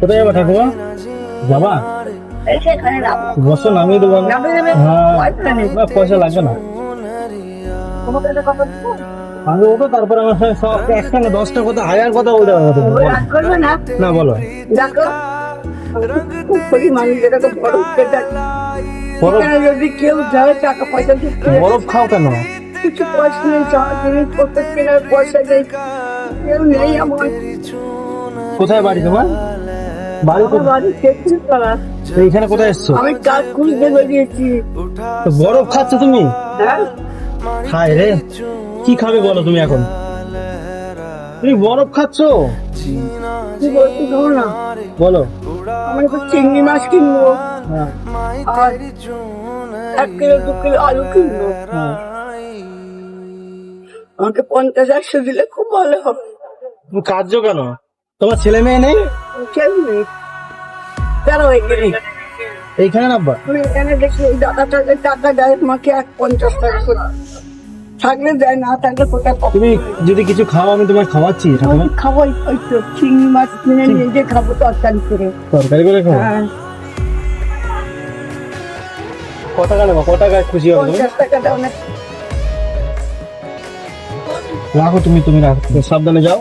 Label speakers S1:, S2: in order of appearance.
S1: কোথায় যাবা ঠাকুমা? যাবা? বসো, নামিয়ে দেবো আমি। হ্যাঁ, পয়সা লাগবে না। আমি ওঠো, তারপরে আমার সঙ্গে সব একটা না 10টা কথা, হাজার কথা বলতে পারবো। না বলো।
S2: যদি কেউ যায় টাকা পয়সা দিতে
S1: বরফ খাও কেন?
S2: কিছু পয়সা নেই, জিনিসপত্র কেনার পয়সা নেই, কেউ নেই আমার।
S1: কোথায় বাড়ি তোমার? বাড়ি
S2: আমার বাড়ি তেঁতুল তলা।
S1: তো এইখানে কোথায় এসছো?
S2: আমি কাজ খুঁজতে বেরিয়েছি।
S1: তো বরফ খাচ্ছ তুমি?
S2: হ্যাঁ,
S1: হায় রে, কি খাবে বলো তুমি এখন? তুমি বরফ খাচ্ছো?
S2: কি বলছি শোনো না,
S1: বলো।
S2: আমি একটু চিংড়ি মাছ কিনবো
S1: হ্যাঁ,
S2: আর 1 কিলো 2 কিলো আলু কিনবো।
S1: হ্যাঁ।
S2: আমাকে 50-100 দিলে খুব ভালো হবে।
S1: তুমি কাঁদছো কেন? তোমার ছেলে মেয়ে নেই?
S2: কেউ নেই, দাঁড়াও এখানে।
S1: এইখানে নাব্বা?
S2: আমি এখানে দেখি ওই দাদাটাকে টাকা দেয় আমাকে 50 টাকা করে, থাকলে দেয়, না থাকলে কোথায় পাবো?
S1: তুমি যদি কিছু খাও আমি তোমায় খাওয়াচ্ছি ঠাকুমা।
S2: খাবোই, ওই তো চিংড়ি মাছ কিনে নিজে খাবো তরকারি করে।
S1: তরকারি করে খাও?
S2: হ্যাঁ,
S1: কত টাকা নেবো? কত টাকায় খুশি হবে তুমি?
S2: 50 টাকা দাও না।
S1: রাখো, তুমি রাখো, সাবধানে যাও।